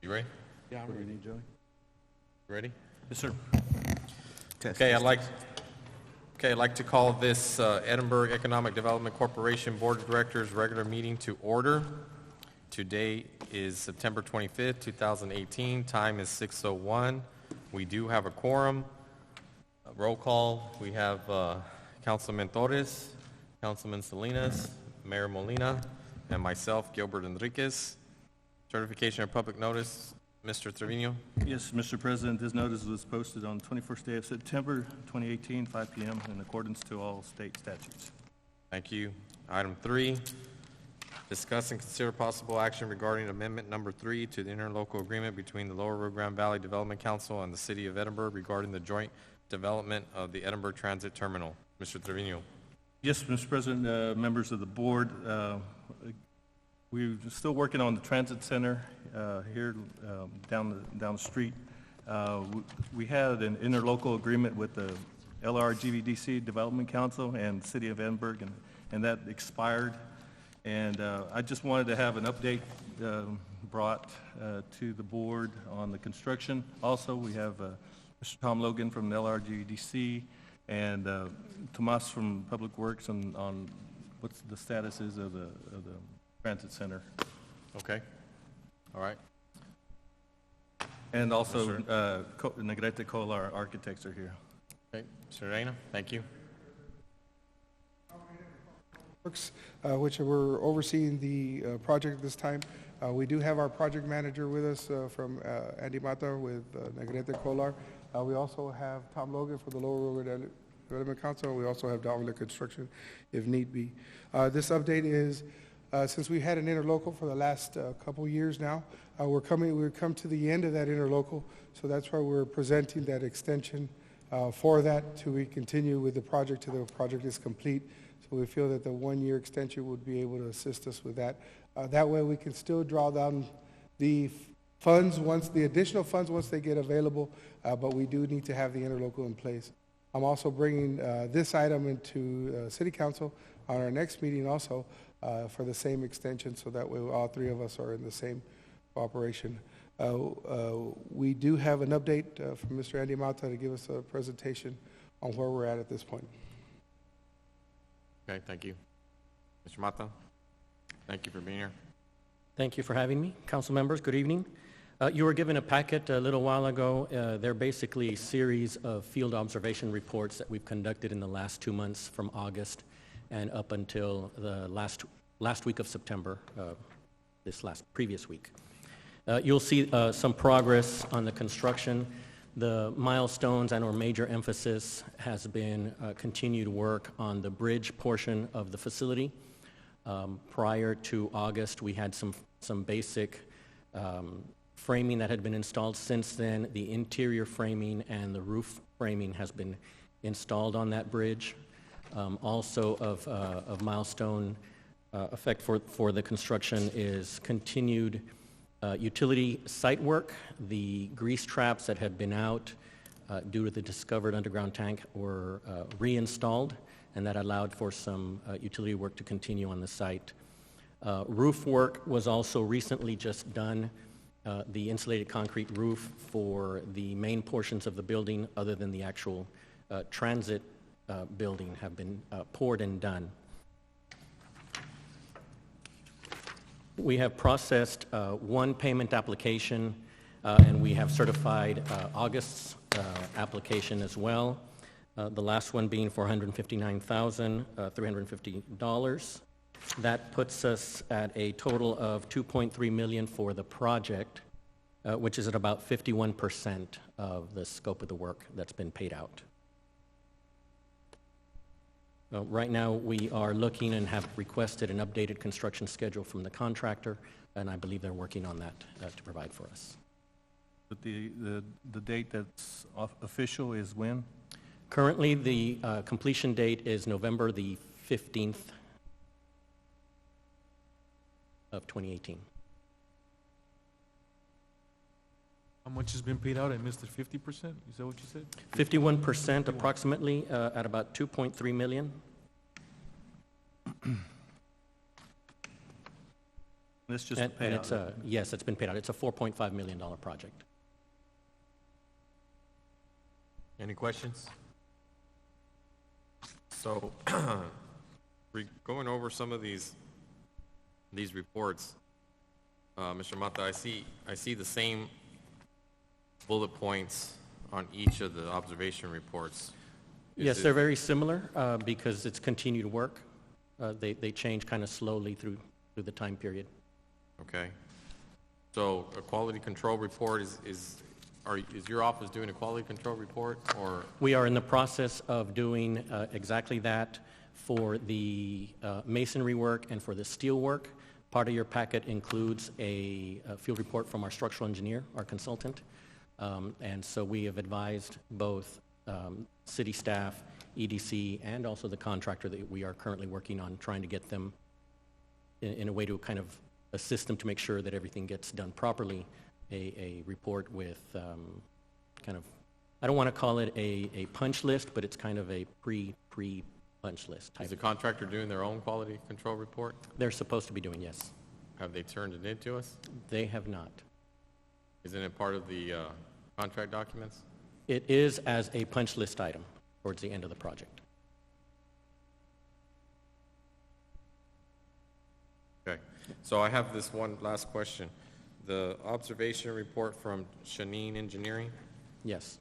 You ready? Yeah, I'm ready, Joey. Ready? Yes, sir. Okay, I'd like to call this Edinburgh Economic Development Corporation Board of Directors regular meeting to order. Today is September 25th, 2018. Time is 6:01. We do have a quorum. Roll call. We have Councilman Torres, Councilman Salinas, Mayor Molina, and myself, Gilbert Enriquez. Certification of public notice, Mr. Trevino. Yes, Mr. President, this notice was posted on the 21st day of September 2018, 5 p.m. in accordance to all state statutes. Thank you. Item 3, discuss and consider possible action regarding amendment number 3 to the interlocal agreement between the Lower Rio Grande Valley Development Council and the City of Edinburgh regarding the joint development of the Edinburgh Transit Terminal. Mr. Trevino. Yes, Mr. President, members of the board, we're still working on the transit center here down the street. We had an interlocal agreement with the LRGVDC Development Council and City of Edinburgh, and that expired. And I just wanted to have an update brought to the board on the construction. Also, we have Mr. Tom Logan from the LRGVDC and Tomas from Public Works on what the status is of the transit center. Okay. All right. And also, Negrete Kolar architects are here. Okay. Mr. Reina, thank you. Works, which we're overseeing the project at this time. We do have our project manager with us from Andy Mata with Negrete Kolar. We also have Tom Logan for the Lower Rio Development Council. We also have Dominic Construction if need be. This update is since we had an interlocal for the last couple years now, we've come to the end of that interlocal, so that's why we're presenting that extension for that to continue with the project till the project is complete. So we feel that the one-year extension would be able to assist us with that. That way we can still draw down the funds the additional funds once they get available, but we do need to have the interlocal in place. I'm also bringing this item into City Council on our next meeting also, for the same extension, so that way all three of us are in the same operation. We do have an update from Mr. Andy Mata to give us a presentation on where we're at this point. Okay, thank you. Mr. Mata, thank you for being here. Thank you for having me. Council members, good evening. You were given a packet a little while ago. They're basically a series of field observation reports that we've conducted in the last 2 months from August and up until the last week of September, previous week. You'll see some progress on the construction. The milestones and our major emphasis has been continued work on the bridge portion of the facility. Prior to August, we had some basic framing that had been installed. Since then, the interior framing and the roof framing has been installed on that bridge. Also of milestone effect for the construction is continued utility site work. The grease traps that had been out due to the discovered underground tank were reinstalled, and that allowed for some utility work to continue on the site. Roof work was also recently just done. The insulated concrete roof for the main portions of the building, other than the actual transit building, have been poured and done. We have processed one payment application, and we have certified August's application as well. The last one being for $159,350. That puts us at a total of $2.3 million for the project, which is at about 51% of the scope of the work that's been paid out. Right now, we are looking and have requested an updated construction schedule from the contractor, and I believe they're working on that to provide for us. But the date that's official is when? Currently, the completion date is November the 15th of 2018. How much has been paid out? I missed it. 50%? Is that what you said? 51% approximately, at about $2.3 million. It's just a And it's payout. yes, it's been paid out. It's a $4.5 million project. Any questions? So, going over some of these reports, Mr. Mata, I see the same bullet points on each of the observation reports. Yes, they're very similar because it's continued work. They change kind of slowly through the time period. Okay. So a quality control report is your office doing a quality control report, or? We are in the process of doing exactly that for the masonry work and for the steel work. Part of your packet includes a field report from our structural engineer, our consultant. And so we have advised both city staff, EDC, and also the contractor that we are currently working on trying to get them in a way to kind of assist them to make sure that everything gets done properly, a report with kind of, I don't want to call it a punch list, but it's kind of a pre-punch list type. Is the contractor doing their own quality control report? They're supposed to be doing, yes. Have they turned it in to us? They have not. Isn't it part of the contract documents? It is as a punch list item towards the end of the project. Okay. So I have this one last question. The observation report from Shanine Engineering, Yes.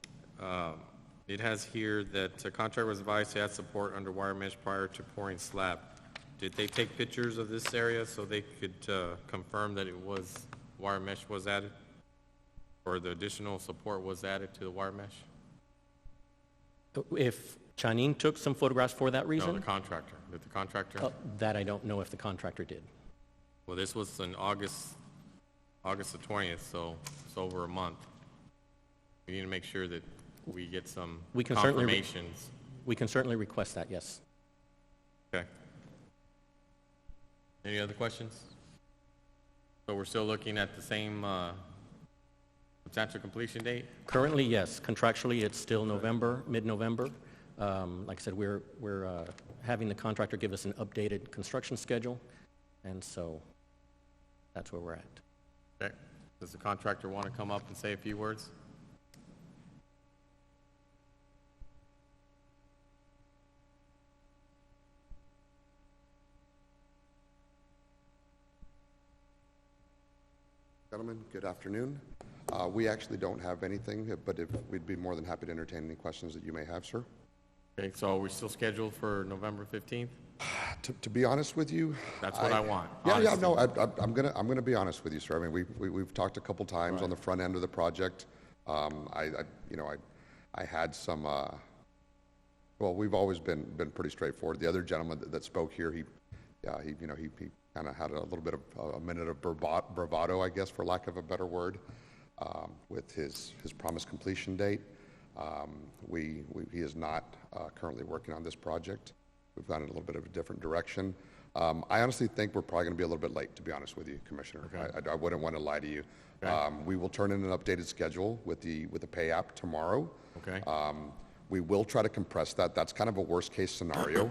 it has here that the contractor was advised to add support under wire mesh prior to pouring slab. Did they take pictures of this area so they could confirm that it was, wire mesh was added? Or the additional support was added to the wire mesh? If Chanine took some photographs for that No, reason? the contractor. Did the contractor? That I don't know if the contractor did. Well, this was in August the 20th, so it's over a month. We need to make sure that we get some We can certainly confirmations. We can certainly request that, yes. Okay. Any other questions? So we're still looking at the same substantial completion date? Currently, yes. Contractually, it's still November, mid-November. Like I said, we're having the contractor give us an updated construction schedule, and so that's where we're at. Okay. Does the contractor want to come up and say a few words? Gentlemen, good afternoon. We actually don't have anything, but we'd be more than happy to entertain any questions that you may have, sir. Okay, so are we still scheduled for November 15th? To be honest with you, That's what I want, Yeah, honesty. no, I'm gonna be honest with you, sir. I mean, we've talked a couple times on the front end of the project. I had some. Well, we've always been pretty straightforward. The other gentleman that spoke here, he kind of had a little bit of a minute of bravado, I guess, for lack of a better word, with his promised completion date. He is not currently working on this project. We've gone in a little bit of a different direction. I honestly think we're probably going to be a little bit late, to be honest with you, Commissioner. Okay. I wouldn't want to lie to you. Okay. We will turn in an updated schedule with the pay app tomorrow. Okay. We will try to compress that. That's kind of a worst-case scenario.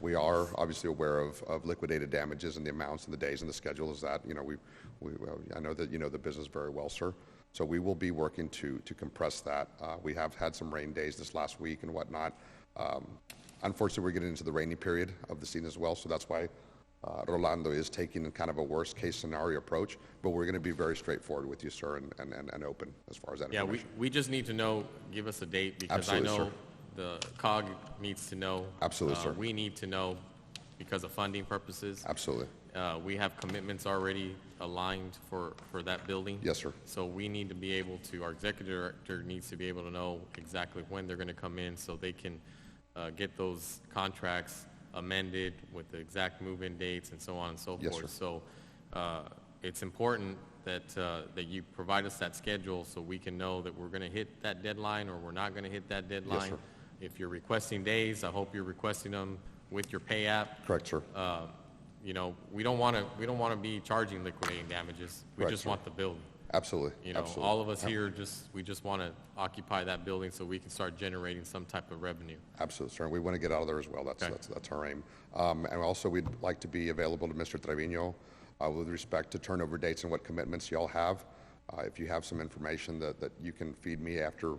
We are obviously aware of liquidated damages and the amounts and the days and the schedule is that. I know that you know the business very well, sir. So we will be working to compress that. We have had some rain days this last week and whatnot. Unfortunately, we're getting into the rainy period of the season as well, so that's why Rolando is taking kind of a worst-case scenario approach, but we're going to be very straightforward with you, sir, and open as far as that Yeah, information. we just need to know, give us a date, because Absolutely, I know sir. the COG needs to know. Absolutely, sir. We need to know because of funding purposes. Absolutely. We have commitments already aligned for that building. Yes, sir. So we need to be able to, our executive director needs to be able to know exactly when they're going to come in so they can get those contracts amended with the exact move-in dates and so on and so Yes, forth. sir. So it's important that you provide us that schedule so we can know that we're going to hit that deadline or we're not going to hit that deadline. sir. If you're requesting days, I hope you're requesting them with your pay app. Correct, sir. We don't want to be charging liquidating damages. We Correct, just sir. want the building. Absolutely. Absolutely. All of us here we just want to occupy that building so we can start generating some type of revenue. Absolutely, sir. We want to get out of there as well. Okay. That's our aim. And also, we'd like to be available to Mr. Trevino with respect to turnover dates and what commitments y'all have. If you have some information that you can feed me after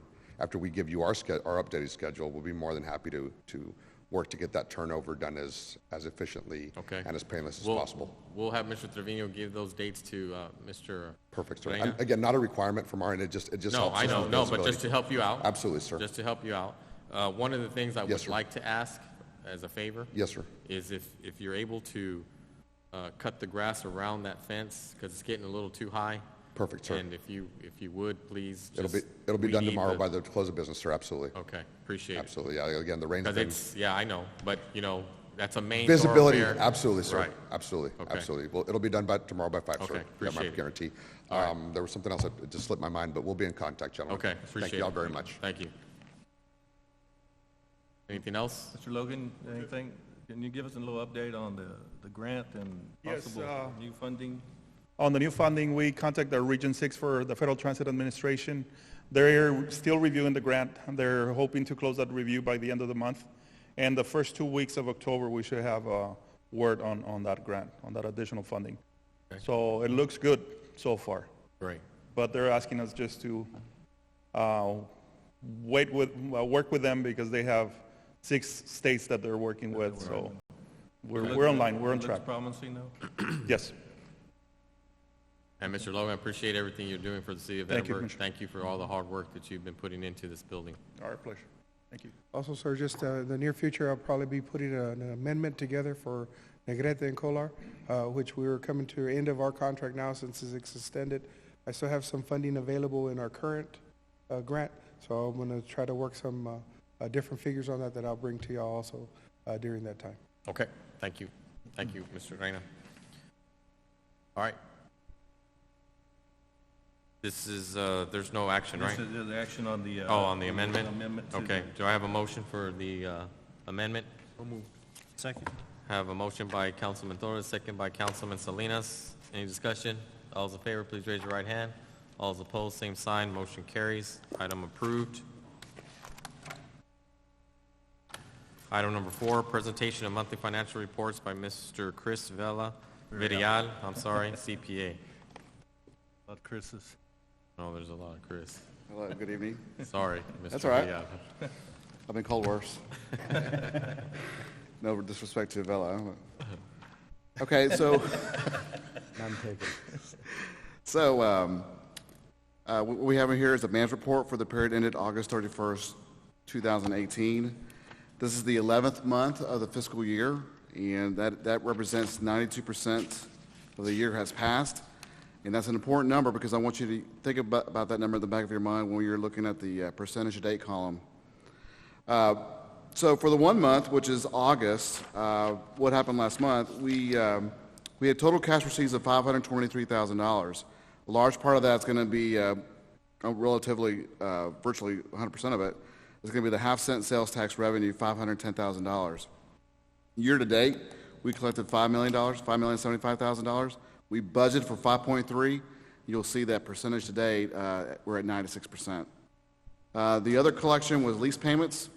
we give you our updated schedule, we'll be more than happy to work to get that turnover done as efficiently Okay. and as painless as We'll- possible. We'll have Mr. Trevino give those dates to Mr. Perfect, sir. Reina? And again, not a requirement from our end, it just No, helps I us know, with no, but visibility. just to help you out. Absolutely, sir. Just to help you out. One of the things I Yes, would sir. like to ask as a favor Yes, sir. is if you're able to cut the grass around that fence, because it's getting a little too high. Perfect, sir. And if you would, please It'll just. be we done need tomorrow by the close of business, sir, absolutely. Okay, appreciate it. Absolutely, yeah, again, the rain's Because been... it's, yeah, I know, but, that's a main Visibility, thoroughfare. absolutely, sir. Right. Absolutely, Okay. absolutely. Well, it'll be done by tomorrow by 5, sir. Okay, Yeah, my appreciate it. guarantee. There was something else that just slipped my mind, but we'll be in contact, gentlemen. Okay, appreciate it. Thank you all very much. Thank you. Anything else? Mr. Logan, anything, can you give us a little update on the grant and Yes, possible new funding? On the new funding, we contacted Region 6 for the Federal Transit Administration. They're still reviewing the grant. They're hoping to close that review by the end of the month. And the first 2 weeks of October, we should have a word on that grant, on that additional funding. So it looks good so far. Great. But they're asking us just to work with them because they have 6 states that they're working with. So we're online, we're on Looks track. promising, though? Yes. And Mr. Logan, I appreciate everything you're doing for the city of Thank you, Edinburgh. Commissioner. Thank you for all the hard work that you've been putting into this building. Our pleasure. Thank you. Also, sir, just in the near future, I'll probably be putting an amendment together for Negrete and Kolar, which we're coming to the end of our contract now since it's extended. I still have some funding available in our current grant, so I'm going to try to work some different figures on that I'll bring to y'all also during that time. Okay, thank you. Thank you, Mr. Reina. All right. This is, there's no action, right? This is the action on the... Oh, on the amendment? Amendment to Okay, do I have a motion for the amendment? Second. Have a motion by Councilman Torres, second by Councilman Salinas. Any discussion? All those in favor, please raise your right hand. All those opposed, same sign. Motion carries. Item approved. Item number 4, presentation of monthly financial reports by Mr. Chris Villarreal, CPA. About Chris's. Oh, there's a lot of Chris. Hello, good evening. Sorry, Mr. That's all right. Villarreal. I've been called worse. No disrespect to Vela. Okay, so, what we have here is a management report for the period ended August 31st, 2018. This is the 11th month of the fiscal year, and that represents 92% of the year has passed. And that's an important number because I want you to think about that number in the back of your mind when you're looking at the percentage to date column. So for the 1 month, which is August, what happened last month, we had total cash receipts of $523,000. A large part of that's going to be relatively, virtually 100% of it, is going to be the half-cent sales tax revenue, $510,000. Year to date, we collected $5 million, $5,075,000. We budgeted for 5.3. You'll see that percentage to date, we're at 96%. The other collection was lease payments,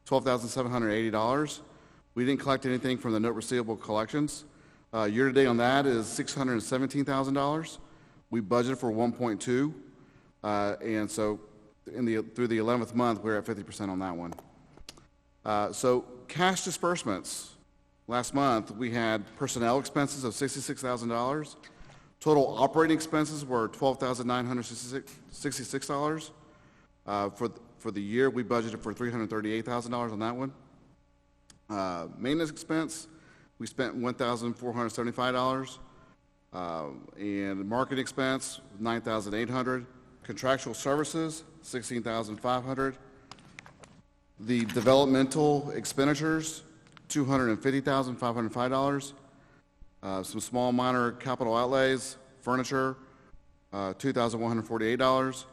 $12,780. We didn't collect anything from the note receivable collections. Year to date on that is $617,000. We budgeted for 1.2, and so through the 11th month, we're at 50% on that one. So cash disbursements. Last month, we had personnel expenses of $66,000. Total operating expenses were $12,966. For the year, we budgeted for $338,000 on that one. Maintenance expense, we spent $1,475. And marketing expense, $9,800. Contractual services, $16,500. The developmental expenditures, $250,505. Some small minor capital outlays, furniture, $2,148.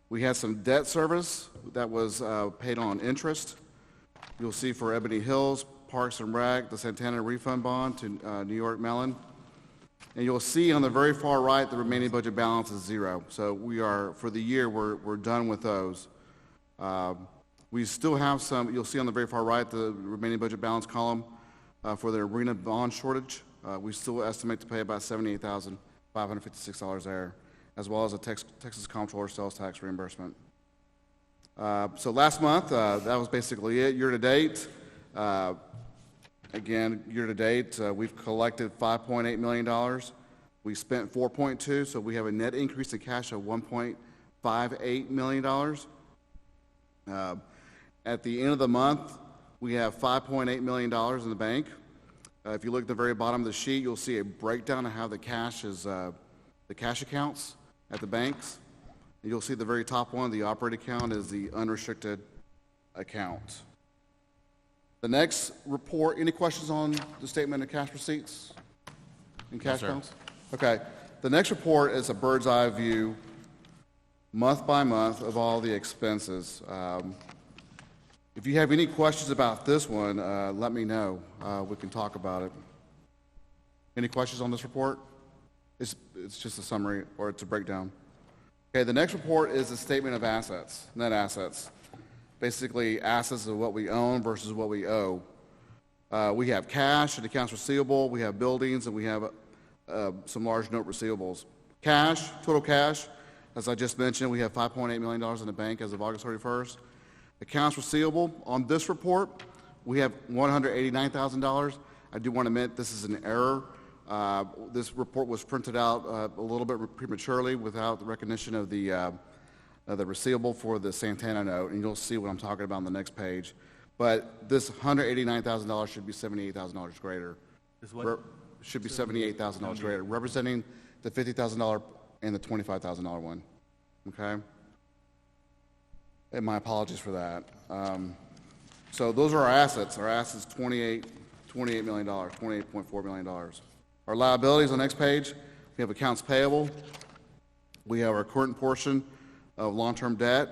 We had some debt service that was paid on interest. You'll see for Ebony Hills, Parks and Rec, the Santana refund bond to New York Mellon. And you'll see on the very far right, the remaining budget balance is zero. So we are, for the year, we're done with those. We still have some, you'll see on the very far right, the remaining budget balance column for the arena bond shortage. We still estimate to pay about $78,556 there, as well as a Texas Comptroller sales tax reimbursement. So last month, that was basically it. Year-to-date, again, year-to-date, we've collected $5.8 million. We spent $4.2, so we have a net increase in cash of $1.58 million. At the end of the month, we have $5.8 million in the bank. If you look at the very bottom of the sheet, you'll see a breakdown of how the cash is, the cash accounts at the banks. And you'll see the very top one, the operating account, is the unrestricted account. The next report, any questions on the statement of cash receipts and cash sir. balance? Okay. The next report is a bird's eye view, month by month, of all the expenses. If you have any questions about this one, let me know. We can talk about it. Any questions on this report? It's just a summary, or it's a breakdown. Okay, the next report is a statement of assets, net assets. Basically, assets of what we own versus what we owe. We have cash and accounts receivable, we have buildings, and we have some large note receivables. Cash, total cash, as I just mentioned, we have $5.8 million in the bank as of August 31st. Accounts receivable, on this report, we have $189,000. I do want to admit this is an error. This report was printed out a little bit prematurely without the recognition of the receivable for the Santana note, and you'll see what I'm talking about on the next page. But this $189,000 should be $78,000 greater. Is what? Should be $78,000 greater, representing the $50,000 and the $25,000 one. Okay? And my apologies for that. So those are our assets. Our assets, $28 million, $28.4 million. Our liabilities on the next page, we have accounts payable. We have our current portion of long-term debt,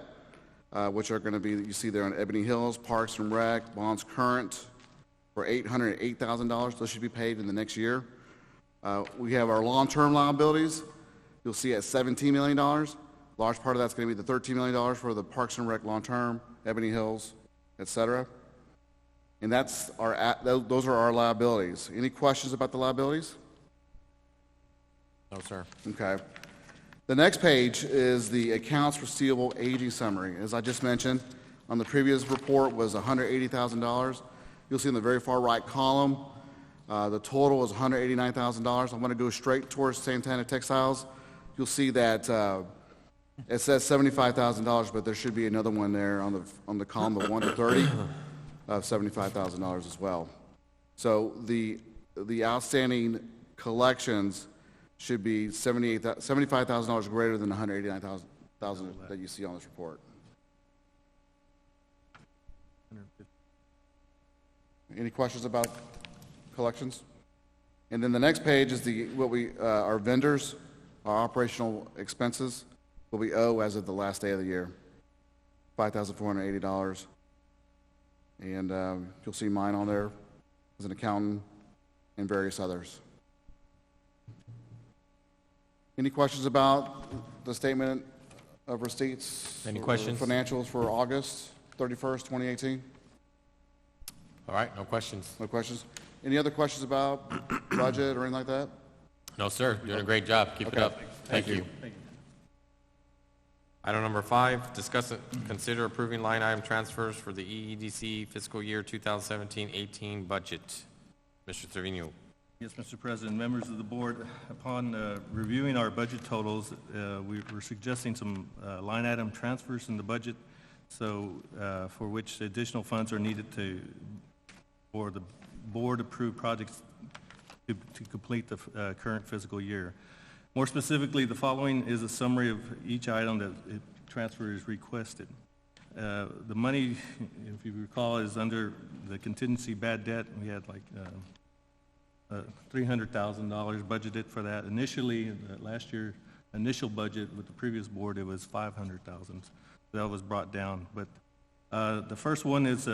which are going to be, you see there on Ebony Hills, Parks and Rec, bonds current for $808,000. Those should be paid in the next year. We have our long-term liabilities. You'll see at $17 million. Large part of that's going to be the $13 million for the Parks and Rec long-term, Ebony Hills, et cetera. And that's those are our liabilities. Any questions about the liabilities? No, sir. Okay. The next page is the accounts receivable aging summary. As I just mentioned, on the previous report was $180,000. You'll see in the very far right column, the total is $189,000. I'm going to go straight towards Santana Textiles. You'll see that it says $75,000, but there should be another one there on the column of 1 to 30 of $75,000 as well. So the outstanding collections should be $75,000 greater than the $189,000 that you see on this report. Any questions about collections? And then the next page is our vendors, our operational expenses, what we owe as of the last day of the year, $5,480. And you'll see mine on there as an accountant and various others. Any questions about the statement of receipts? Any questions? Financials for August 31st, 2018? All right, no questions. No questions? Any other questions about budget or anything like that? No, sir. Doing a great job. Keep it Okay. up. Thank you. Item number 5, consider approving line item transfers for the EEDC fiscal year 2017-18 budget. Mr. Trevino. Yes, Mr. President, members of the board, upon reviewing our budget totals, we were suggesting some line item transfers in the budget, so for which additional funds are needed for the board-approved projects to complete the current fiscal year. More specifically, the following is a summary of each item that transfer is requested. The money, if you recall, is under the contingency bad debt. We had like $300,000 budgeted for that. Initially, last year, initial budget with the previous board, it was $500,000. That was brought down. But the first one is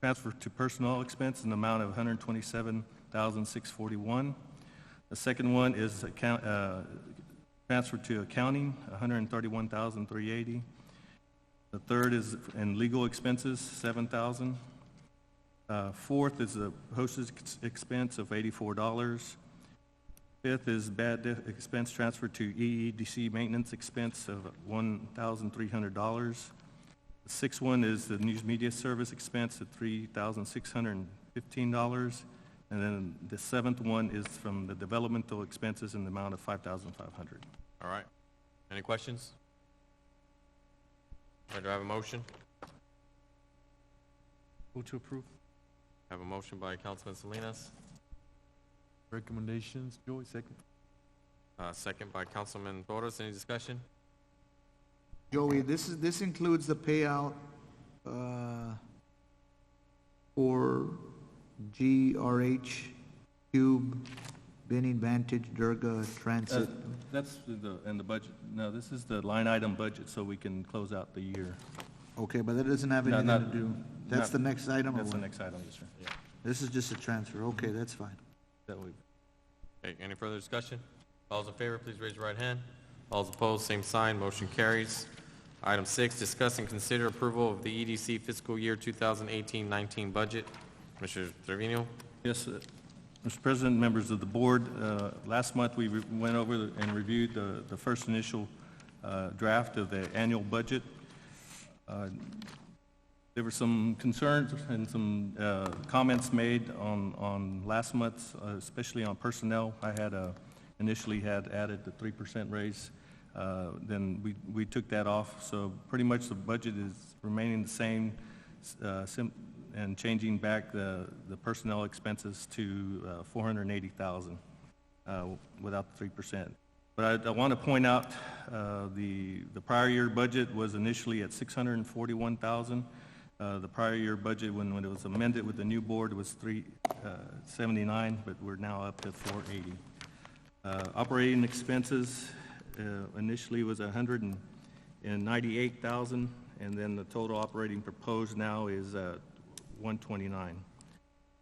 transfer to personnel expense in the amount of $127,641. The second one is transfer to accounting, $131,380. The third is in legal expenses, $7,000. Fourth is a postage expense of $84. Fifth is bad debt expense transfer to EEDC maintenance expense of $1,300. The sixth one is the news media service expense of $3,615. And then the seventh one is from the developmental expenses in the amount of $5,500. All right. Any questions? All right, do I have a motion? Move to approve. I have a motion by Councilman Salinas, Recommendations, Joey, second. second by Councilman Torres. Any discussion? Joey, this includes the payout for GRH, Cube, Benning Vantage, Durga, Transit. That's in the budget. No, this is the line item budget, so we can close out the year. Okay, but that doesn't have No, anything not- to do, that's the next item? or That's the what? next item, yes, sir. This is just a transfer, okay, that's fine. That we, Okay, any further discussion? All those in favor, please raise your right hand. All those opposed, same sign, motion carries. Item 6, discuss and consider approval of the EDC fiscal year 2018-19 budget. Commissioner Trevino? yes, Mr. President, members of the board, last month we went over and reviewed the first initial draft of the annual budget. There were some concerns and some comments made on last month's, especially on personnel. I had initially had added the 3% raise. Then we took that off. So pretty much the budget is remaining the same and changing back the personnel expenses to $480,000 without the 3%. But I want to point out the prior year budget was initially at $641,000. The prior year budget, when it was amended with the new board, was $379, but we're now up to $480. Operating expenses initially was $198,000, and then the total operating proposed now is $129.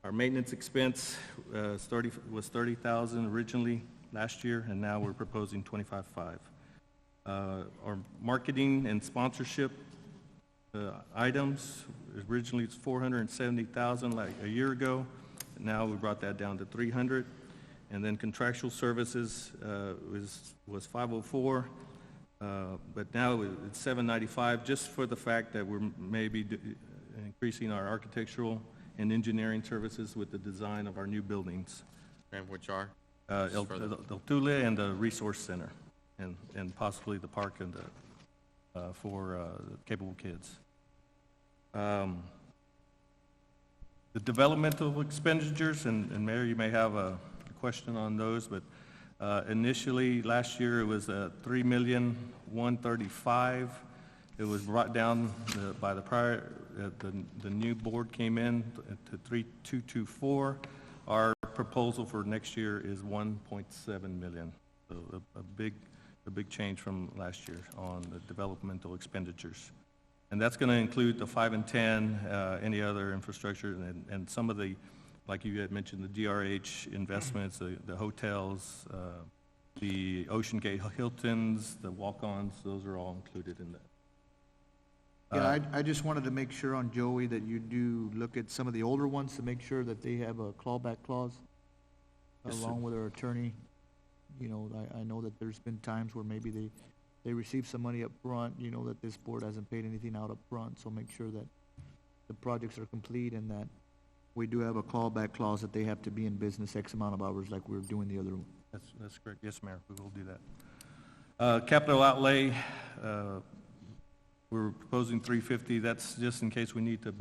Our maintenance expense was $30,000 originally last year, and now we're proposing $25,500. Our marketing and sponsorship items, originally it's $470,000 like a year ago. Now we brought that down to $300,000. And then contractual services was $504,000, but now it's $795,000, just for the fact that we're maybe increasing our architectural and engineering services with the design of our new buildings. And which are? El Tule and the Resource Center, and possibly the park and for capable kids. The developmental expenditures, and Mayor, you may have a question on those, but initially last year it was $3,135,000. It was brought down by the prior, the new board came in to $3,224,000. Our proposal for next year is $1.7 million. So a big change from last year on the developmental expenditures. And that's going to include the 5 and 10, any other infrastructure, and some of the, like you had mentioned, the DRH investments, the hotels, the Ocean Gate Hiltons, the walk-ons, those are all included in that. Yeah, I just wanted to make sure on Joey that you do look at some of the older ones to make sure that they have a clawback clause Yes, sir. along with our attorney. You know, I know that there's been times where maybe they receive some money up front. You know that this board hasn't paid anything out up front, so make sure that the projects are complete and that we do have a clawback clause that they have to be in business X amount of hours like we're doing the other one. That's correct. Yes, Mayor, we will do that. Capital outlay, we're proposing $350,000. That's just in case we need to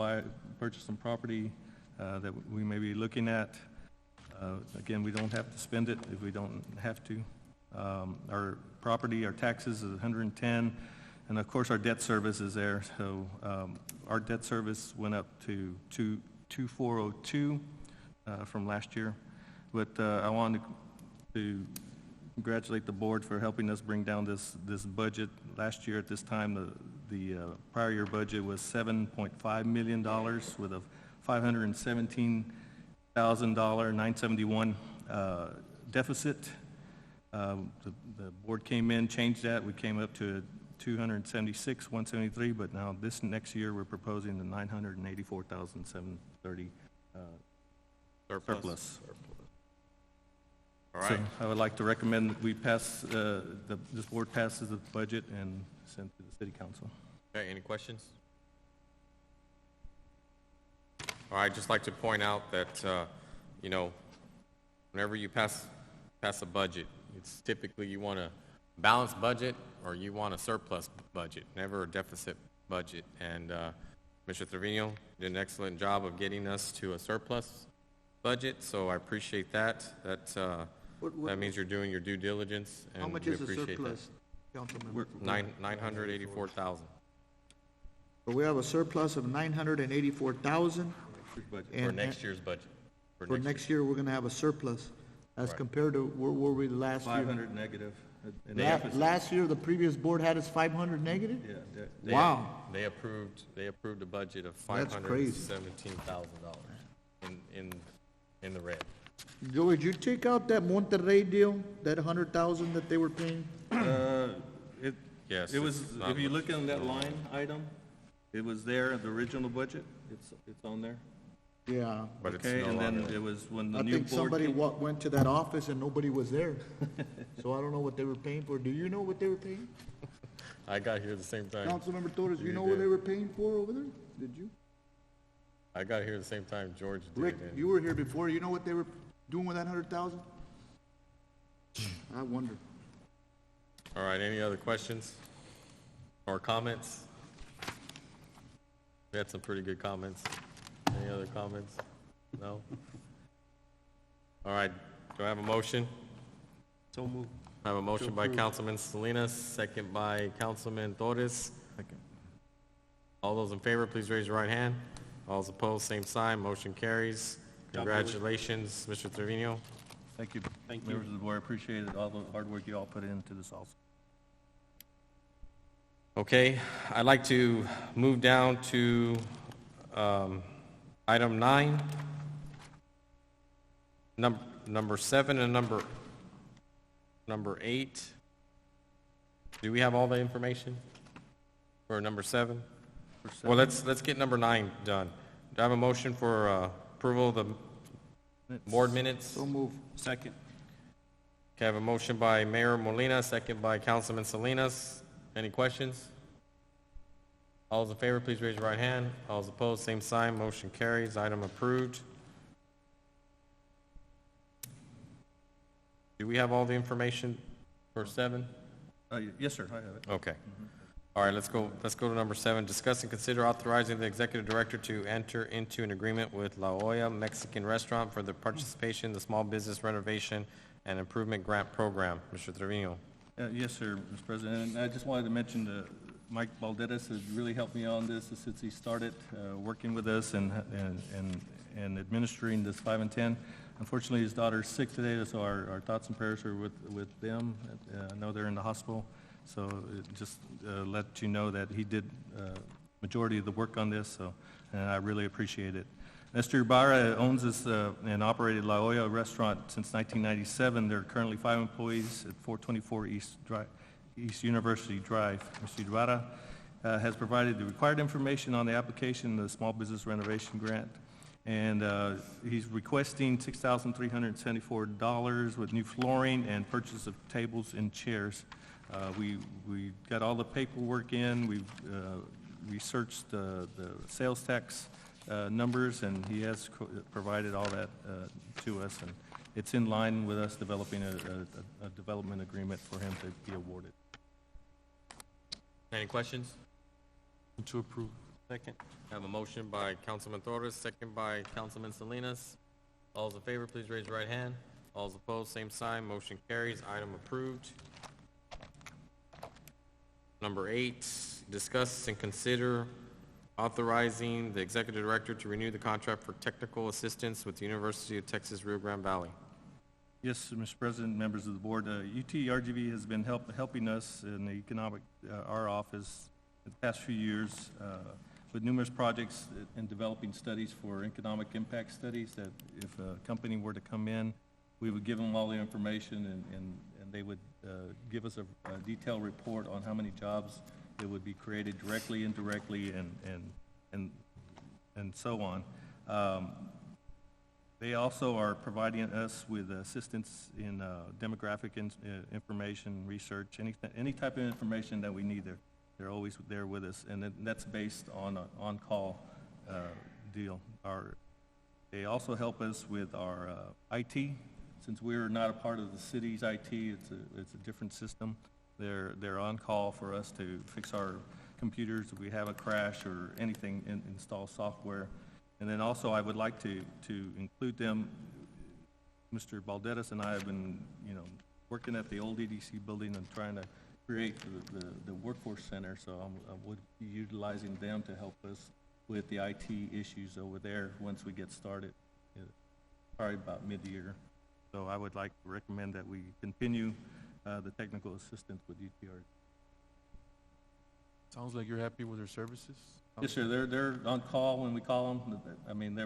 purchase some property that we may be looking at. Again, we don't have to spend it if we don't have to. Our property, our taxes is $110,000, and of course our debt service is there. So our debt service went up to $2,402 from last year. But I wanted to congratulate the board for helping us bring down this budget. Last year at this time, the prior year budget was $7.5 million with a $517,971 deficit. The board came in, changed that. We came up to $276,173, but now this next year we're proposing the $984,730 surplus. All So right. I would like to recommend that we pass, this board passes the budget and send to the city council. Okay, any questions? All right, I'd just like to point out that, you know, whenever you pass a budget, it's typically you want a balanced budget or you want a surplus budget, never a deficit budget. And Mr. Trevino did an excellent job of getting us to a surplus budget, so I appreciate that. That means you're doing your due diligence, and How much we is the appreciate that. surplus, Councilmember? $984,000. So we have a surplus of 984,000. For next year's budget. For next year, we're gonna have a surplus as Right. compared to where were we last year? 500 negative. in La- deficit. Last year, the previous board had us 500 negative? Yeah, Wow. They approved a budget of That's crazy. $517,000 in the red. Joey, did you take out that Monterrey deal, that 100,000 that they were paying? Yes. It was, it's not if you much. look in that line item, it was there, the original budget, it's on there. Yeah. But it's Okay, no and then longer. it was when the I new think board somebody came. went to that office and nobody was there. So I don't know what they were paying for. Do you know what they were paying? I got here at the same time. Councilmember Torres, you You know what did. they were paying for over there? Did you? I got here at the same time George did. Rick, and- you were here before. You know what they were doing with that 100,000? I wonder. All right, any other questions or comments? We had some pretty good comments. Any other comments? No? All right, do I have a motion? So moved. I have a motion by Councilman Salinas, second by Councilman Torres. All those in favor, please raise your right hand. All those opposed, same sign. Motion carries. Congratulations, Mr. Trevino. Thank you. Members of the board, appreciate it, all the hard work you all put into this also. Okay, I'd like to move down to item 9, number 7 and number 8. Do we have all the information for number 7? Well, let's get number 9 done. Do I have a motion for approval of the board minutes? So move. Second. Okay, I have a motion by Mayor Molina, second by Councilman Salinas. Any questions? All those in favor, please raise your right hand. All those opposed, same sign. Motion carries. Item approved. Do we have all the information for 7? Yes, sir, I have it. Okay. All right, let's go to number 7. Discuss and consider authorizing the executive director to enter into an agreement with La Olla Mexican Restaurant for the participation in the Small Business Renovation and Improvement Grant Program. Mr. Trevino. Yes, sir, Mr. President, and I just wanted to mention Mike Valderas has really helped me on this since he started working with us and administering this 5 and 10. Unfortunately, his daughter's sick today, so our thoughts and prayers are with them. I know they're in the hospital, so just let you know that he did majority of the work on this, so and I really appreciate it. Mr. Ibarra owns this and operated La Olla Restaurant since 1997. There are currently 5 employees at 424 East University Drive. Mr. Ibarra has provided the required information on the application of the Small Business Renovation Grant, and he's requesting $6,374 with new flooring and purchase of tables and chairs. We got all the paperwork in. We've researched the sales tax numbers, and he has provided all that to us, and it's in line with us developing a development agreement for him to be awarded. Any questions? To approve. Second. I have a motion by Councilman Torres, second by Councilman Salinas. All those in favor, please raise your right hand. All those opposed, same sign. Motion carries. Item approved. Number 8, discuss and consider authorizing the executive director to renew the contract for technical assistance with the University of Texas Rio Grande Valley. Yes, Mr. President, members of the board, UT-RGV has been helping us in the economic, our office, in the past few years with numerous projects in developing studies for economic impact studies, that if a company were to come in, we would give them all the information and they would give us a detailed report on how many jobs that would be created directly, indirectly, and so on. They also are providing us with assistance in demographic information, research, any type of information that we need. They're always there with us, and that's based on an on-call deal. They also help us with our IT. Since we're not a part of the city's IT, it's a different system. They're on call for us to fix our computers if we have a crash or anything, install software. And then also, I would like to include them. Mr. Balderas and I have been, working at the old EDC building and trying to create the workforce center, so I would be utilizing them to help us with the IT issues over there once we get started, probably about mid-year. So I would like to recommend that we continue the technical assistance with UTR. Sounds like you're happy with their services? Yes, sir, they're on call when we call them. I mean,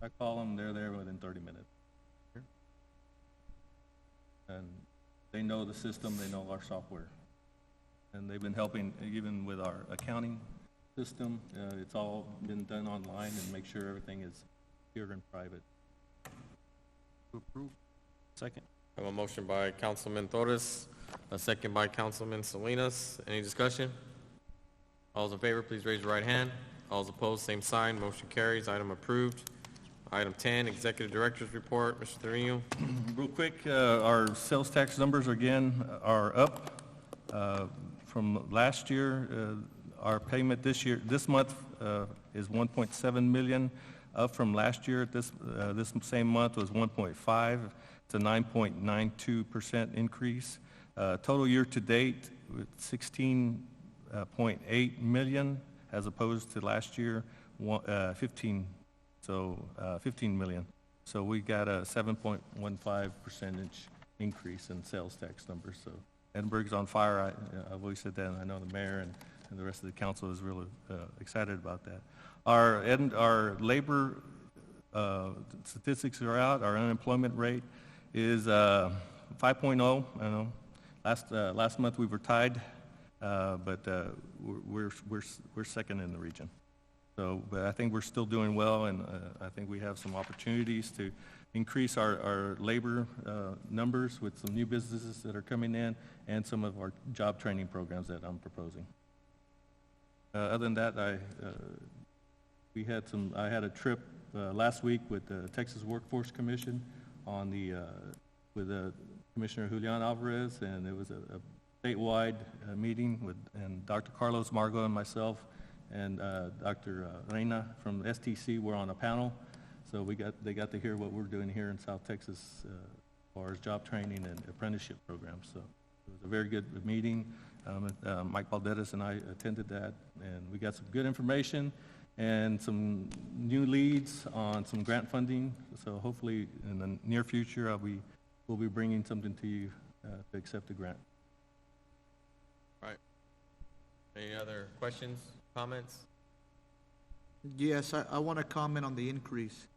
I call them, they're there within 30 minutes. Sure. And they know the system, they know our software. And they've been helping even with our accounting system. It's all been done online and make sure everything is secure and private. To approve. Second. I have a motion by Councilman Torres, a second by Councilman Salinas. Any discussion? All those in favor, please raise your right hand. All those opposed, same sign. Motion carries. Item approved. Item 10, Executive Director's Report. Mr. Trevino. Real quick, our sales tax numbers again are up from last year. Our payment this month is 1.7 million, up from last year. This same month was 1.5. It's a 9.92% increase. Total year to date, 16.8 million, as opposed to last year, 15 million. So we got a 7.15% increase in sales tax numbers. So Edinburgh's on fire. I've always said that, and I know the mayor and the rest of the council is really excited about that. Our labor statistics are out. Our unemployment rate is 5.0. I know last month we were tied, but we're second in the region. So, but I think we're still doing well, and I think we have some opportunities to increase our labor numbers with some new businesses that are coming in and some of our job training programs that I'm proposing. Other than that, I had a trip last week with the Texas Workforce Commission with Commissioner Julian Alvarez, and it was a statewide meeting and Dr. Carlos Margo and myself and Dr. Reina from STC were on a panel. So they got to hear what we're doing here in South Texas as far as job training and apprenticeship programs. So it was a very good meeting. Mike Balderas and I attended that, and we got some good information and some new leads on some grant funding. So hopefully in the near future, we'll be bringing something to you to accept a grant. All right. Any other questions, comments? Yes, I want to comment on the increase.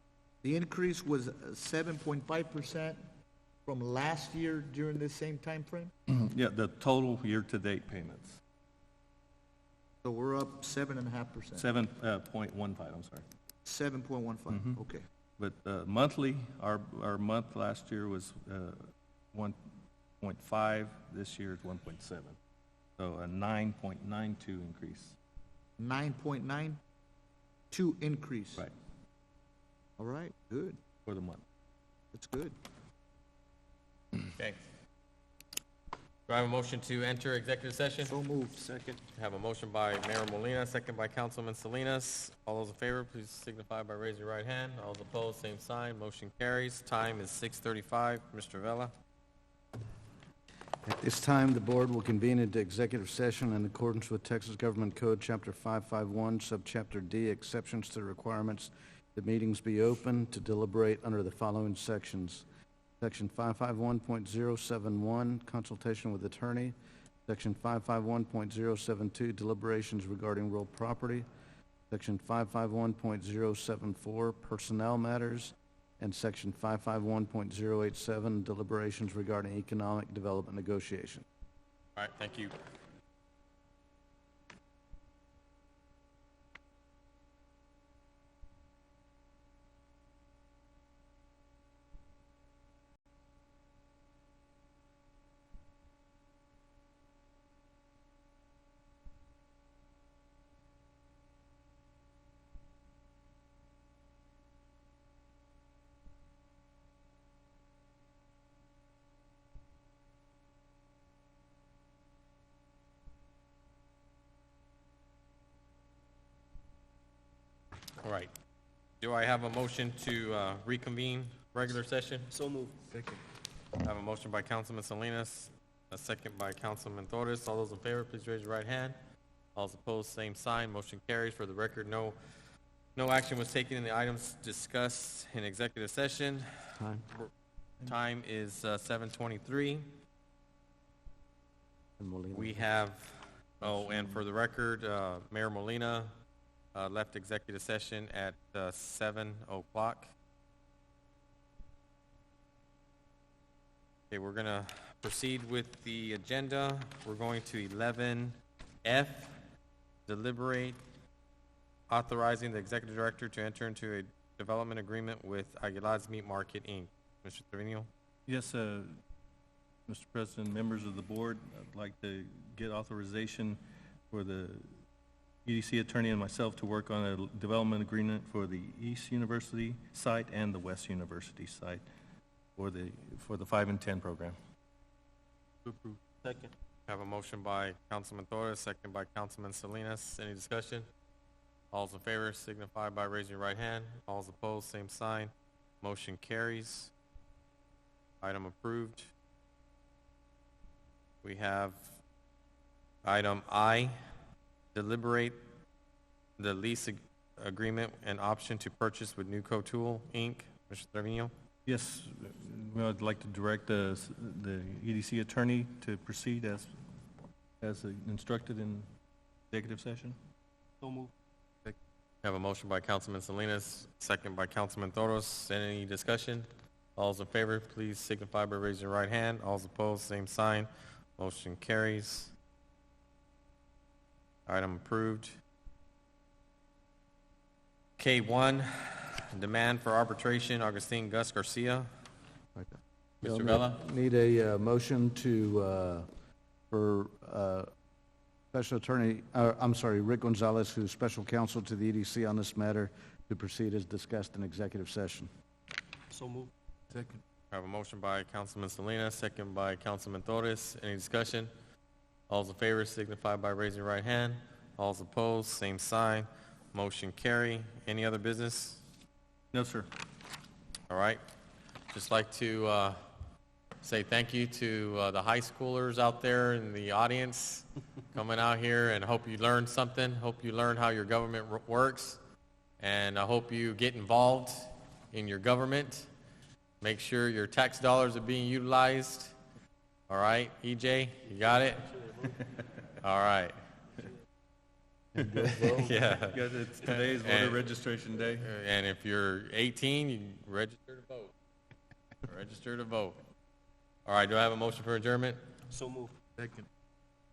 The increase was 7.5% from last year during the same time frame? Yeah, the total year-to-date payments. So we're up 7.5%. 7.15, I'm sorry. 7.15, okay. But monthly, our month last year was 1.5, this year is 1.7. So a 9.92 increase. 9.92 increase. Right, All right, good. for the month. That's good. Okay. Do I have a motion to enter executive session? So moved. Second. I have a motion by Mayor Molina, second by Councilman Salinas. All those in favor, please signify by raising your right hand. All those opposed, same sign. Motion carries. Time is 6:35. Mr. Vela. At this time, the board will convene into executive session in accordance with Texas Government Code, Chapter 551, Subchapter D, exceptions to the requirements that meetings be open to deliberate under the following sections. Section 551.071, consultation with attorney. Section 551.072, deliberations regarding real property. Section 551.074, personnel matters. And Section 551.087, deliberations regarding economic development negotiations. All right, thank you. All right. Do I have a motion to reconvene regular session? So moved. I have a motion by Councilman Salinas, a second by Councilman Torres. All those in favor, please raise your right hand. All those opposed, same sign. Motion carries. For the record, no action was taken in the items discussed in executive session. Time. Time is 7:23. And Molina. We have, and for the record, Mayor Molina left executive session at 7 o'clock. Okay, we're going to proceed with the agenda. We're going to 11F, deliberate authorizing the executive director to enter into a development agreement with Aguilar's Meat Market, Inc. Mr. Trevino? Yes, Mr. President, members of the board, I'd like to get authorization for the EDC attorney and myself to work on a development agreement for the East University site and the West University site for the 5 and 10 program. Second. Have a motion by Councilman Torres, second by Councilman Salinas. Any discussion? All those in favor signify by raising your right hand. All those opposed, same sign. Motion carries. Item approved. We have item I, deliberate the lease agreement and option to purchase with Nuco Tool, Inc. Mr. Trevino? Yes, I'd like to direct the EDC attorney to proceed as instructed in executive session. So moved. Have a motion by Councilman Salinas, second by Councilman Toros. Any discussion? All those in favor, please signify by raising your right hand. All those opposed, same sign. Motion carries. Item approved. K1, demand for arbitration, Augustine Gus Garcia. Mr. Vela? Need a motion for Special Attorney, Rick Gonzalez, who's special counsel to the EDC on this matter, to proceed as discussed in executive session. So moved. Second. I have a motion by Councilman Salinas, second by Councilman Torres. Any discussion? All those in favor signify by raising your right hand. All those opposed, same sign. Motion carry. Any other business? No, sir. All right. Just like to say thank you to the high schoolers out there in the audience coming out here, and hope you learned something. Hope you learned how your government works, and I hope you get involved in your government. Make sure your tax dollars are being utilized. All right, EJ, you got it? All right. Yeah. Because it's today's voter registration day. And if you're 18, you register to vote. Register to vote. All right, do I have a motion for adjournment? So moved. Second.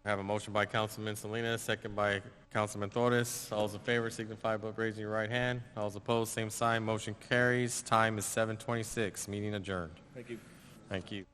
I have a motion by Councilman Salinas, second by Councilman Torres. All those in favor signify by raising your right hand. All those opposed, same sign. Motion carries. Time is 7:26. Meeting adjourned. Thank you. Thank you.